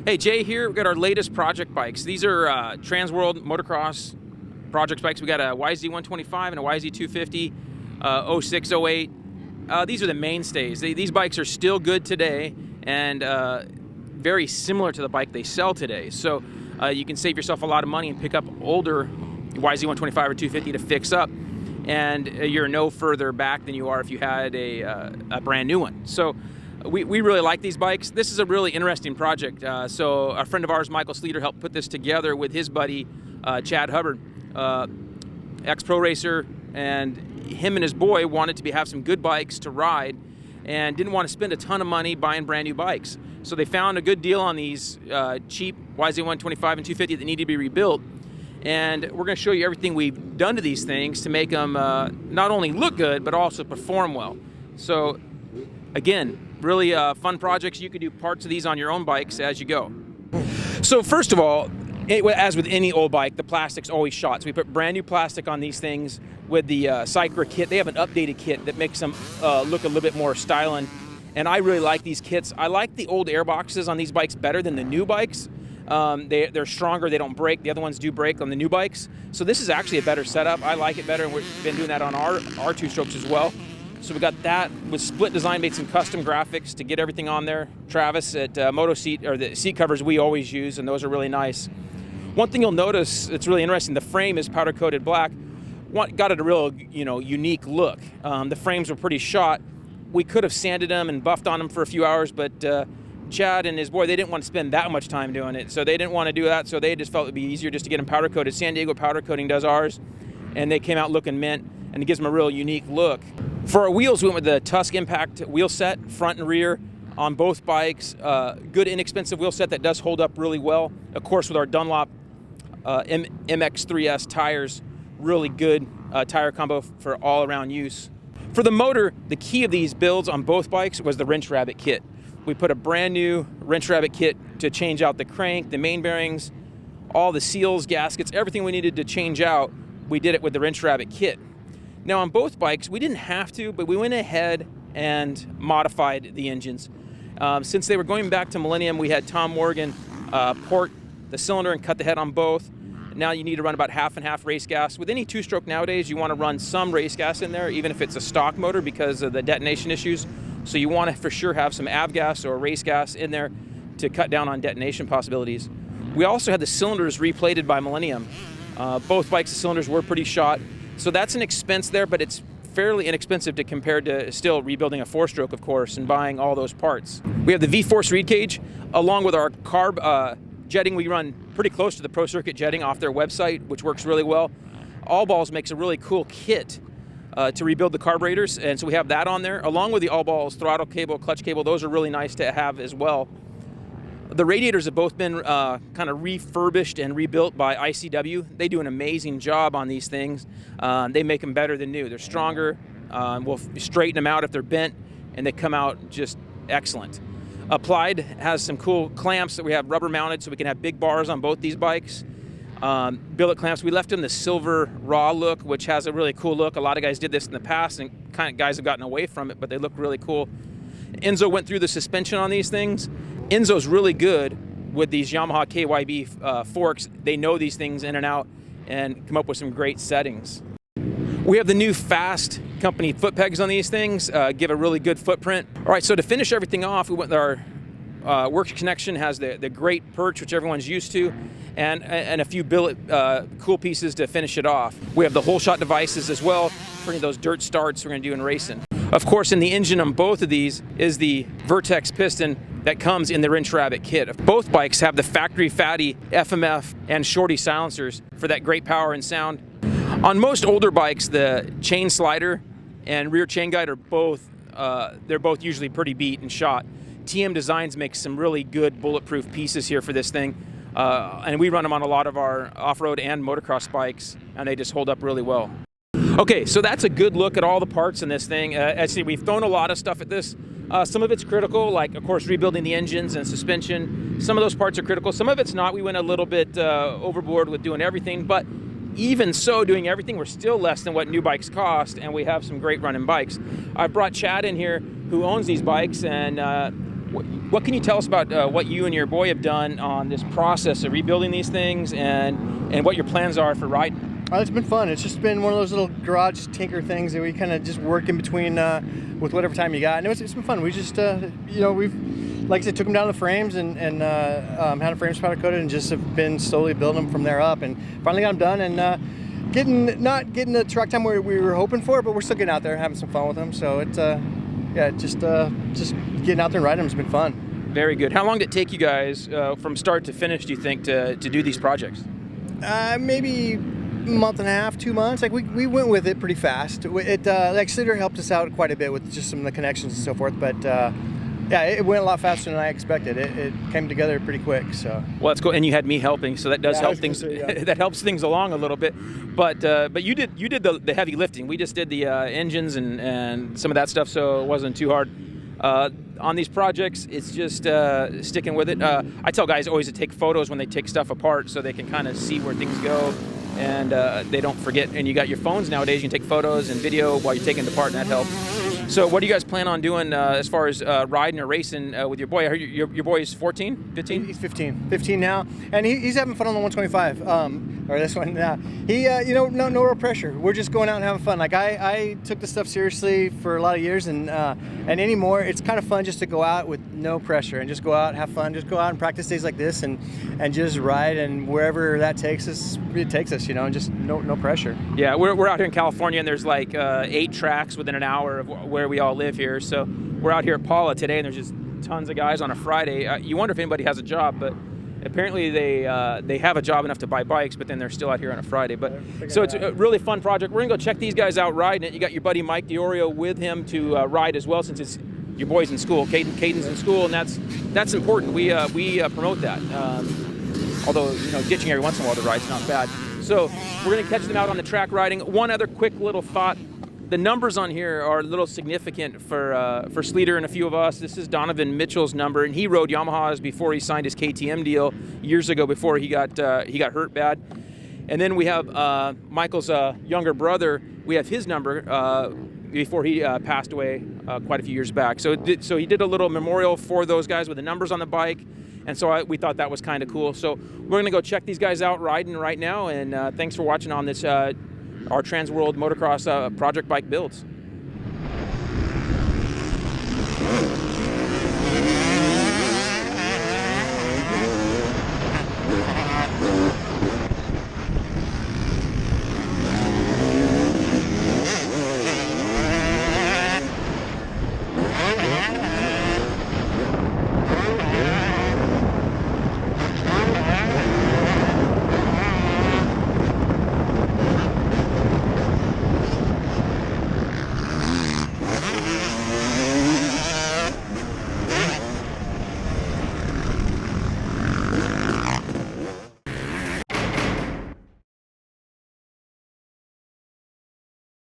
Hey, Jay here. We've got our latest project bikes. These are Transworld motocross project bikes. We got a YZ125 and a YZ250, 06, 08. These are the mainstays. These bikes are still good today and very similar to the bike they sell today. So you can save yourself a lot of money and pick up older YZ125 or 250 to fix up, and you're no further back than you are if you had a brand new one. So we really like these bikes. This is a really interesting project. So a friend of ours, Michael Sleater, helped put this together with his buddy, Chad Hubbard, ex-pro racer, and him and his boy wanted to have some good bikes to ride and didn't want to spend a ton of money buying brand new bikes. So they found a good deal on these cheap YZ125 and 250 that needed to be rebuilt. And we're going to show you everything we've done to these things to make them not only look good, but also perform well. So again, really fun projects. You could do parts of these on your own bikes as you go. So first of all, as with any old bike, the plastic's always shot. So we put brand new plastic on these things with the Cycra kit. They have an updated kit that makes them look a little bit more styling. And I really like these kits. I like the old air boxes on these bikes better than the new bikes. They're stronger, they don't break. The other ones do break on the new bikes. So this is actually a better setup. I like it better, and we've been doing that on our two-strokes as well. So we got that with split design, made some custom graphics to get everything on there. Travis at Moto Seat, or the seat covers we always use, and those are really nice. One thing you'll notice, it's really interesting, the frame is powder coated black. Got it a real unique look. The frames were pretty shot. We could have sanded them and buffed on them for a few hours, but Chad and his boy, they didn't want to spend that much time doing it, so they didn't want to do that, so they just felt it would be easier just to get them powder coated. San Diego Powder Coating does ours, and they came out looking mint, and it gives them a real unique look. For our wheels, we went with the Tusk Impact wheel set, front and rear, on both bikes. Good inexpensive wheel set that does hold up really well. Of course, with our Dunlop MX3S tires, really good tire combo for all-around use. For the motor, the key of these builds on both bikes was the wrench rabbit kit. We put a brand new wrench rabbit kit to change out the crank, the main bearings, all the seals, gaskets, everything we needed to change out. We did it with the wrench rabbit kit. Now on both bikes, we didn't have to, but we went ahead and modified the engines. Since they were going back to Millennium, we had Tom Morgan port the cylinder and cut the head on both. Now you need to run about half and half race gas. With any two-stroke nowadays, you want to run some race gas in there, even if it's a stock motor, because of the detonation issues. So you want to for sure have some avgas or race gas in there to cut down on detonation possibilities. We also had the cylinders replated by Millennium. Both bikes, the cylinders were pretty shot. So that's an expense there, but it's fairly inexpensive to compare to still rebuilding a four-stroke, of course, and buying all those parts. We have the V-Force reed cage, along with our carb jetting. We run pretty close to the Pro Circuit jetting off their website, which works really well. All Balls makes a really cool kit to rebuild the carburetors, and so we have that on there, along with the All Balls throttle cable, clutch cable. Those are really nice to have as well. The radiators have both been kind of refurbished and rebuilt by ICW. They do an amazing job on these things. They make them better than new. They're stronger. We'll straighten them out if they're bent, and they come out just excellent. Applied has some cool clamps that we have rubber mounted, so we can have big bars on both these bikes. Billet clamps, we left them the silver raw look, which has a really cool look. A lot of guys did this in the past, and guys have gotten away from it, but they look really cool. Enzo went through the suspension on these things. Enzo's really good with these Yamaha KYB forks. They know these things in and out and come up with some great settings. We have the new Fast company foot pegs on these things, give a really good footprint. All right, so to finish everything off, we went with our Works Connection, has the great perch, which everyone's used to, and a few billet cool pieces to finish it off. We have the whole shot devices as well for any of those dirt starts we're going to do in racing. Of course, in the engine on both of these is the Vertex piston that comes in the wrench rabbit kit. Both bikes have the factory fatty FMF and shorty silencers for that great power and sound. On most older bikes, the chain slider and rear chain guide are both usually pretty beat and shot. TM Designs makes some really good bulletproof pieces here for this thing, and we run them on a lot of our off-road and motocross bikes, and they just hold up really well. Okay, so that's a good look at all the parts in this thing. As you see, we've thrown a lot of stuff at this. Some of it's critical, like, of course, rebuilding the engines and suspension. Some of those parts are critical. Some of it's not. We went a little bit overboard with doing everything, but even so, doing everything, we're still less than what new bikes cost, and we have some great running bikes. I've brought Chad in here, who owns these bikes, and What can you tell us about what you and your boy have done on this process of rebuilding these things, and what your plans are for riding? It's been fun. It's just been one of those little garage tinker things that we kind of just work in between with whatever time you got. And it's been fun. We just, we've, like I said, took them down to the frames and had them frames powder coated, and just have been slowly building them from there up. And finally got them done, and not getting the truck time we were hoping for, but we're still getting out there having some fun with them. So it's, just getting out there and riding them has been fun. Very good. How long did it take you guys from start to finish, do you think, to do these projects? Maybe month and a half, 2 months. Like we went with it pretty fast. It like Slater helped us out quite a bit with just some of the connections and so forth, but it went a lot faster than I expected. It came together pretty quick. So well, that's cool. And you had me helping, so that does help things. Say, that helps things along a little bit. But you did the heavy lifting. We just did the engines and some of that stuff, so it wasn't too hard. On these projects, it's just sticking with it. I tell guys always to take photos when they take stuff apart, so they can kind of see where things go, and they don't forget. And you got your phones nowadays, you can take photos and video while you're taking it apart, and that helps. So what do you guys plan on doing as far as riding or racing with your boy? I heard your boy is 14, 15? He's 15 now, and he's having fun on the 125, or this one. He, no real pressure. We're just going out and having fun. Like I took this stuff seriously for a lot of years, and anymore, it's kind of fun just to go out with no pressure and just go out, have fun, just go out and practice days like this, and just ride, and wherever that takes us, it takes us, and just no pressure. Yeah, we're out here in California, and there's like 8 tracks within an hour of where we all live here. So we're out here at Paula today, and there's just tons of guys on a Friday. You wonder if anybody has a job, but apparently they have a job enough to buy bikes, but then they're still out here on a Friday. But so it's a really fun project. We're gonna go check these guys out riding it. You got your buddy Mike DiOrio with him to ride as well, since it's your boy's in school. Caden's in school, and that's important. We promote that. Although ditching every once in a while to ride's not bad. So we're gonna catch them out on the track riding. One other quick little thought. The numbers on here are a little significant for Sleater and a few of us. This is Donovan Mitchell's number, and he rode Yamahas before he signed his KTM deal years ago, before he got hurt bad. And then we have Michael's younger brother. We have his number before he passed away quite a few years back. So he did a little memorial for those guys with the numbers on the bike, and so we thought that was kind of cool. So we're gonna go check these guys out riding right now, and thanks for watching on this. Our Trans World Motocross project bike builds.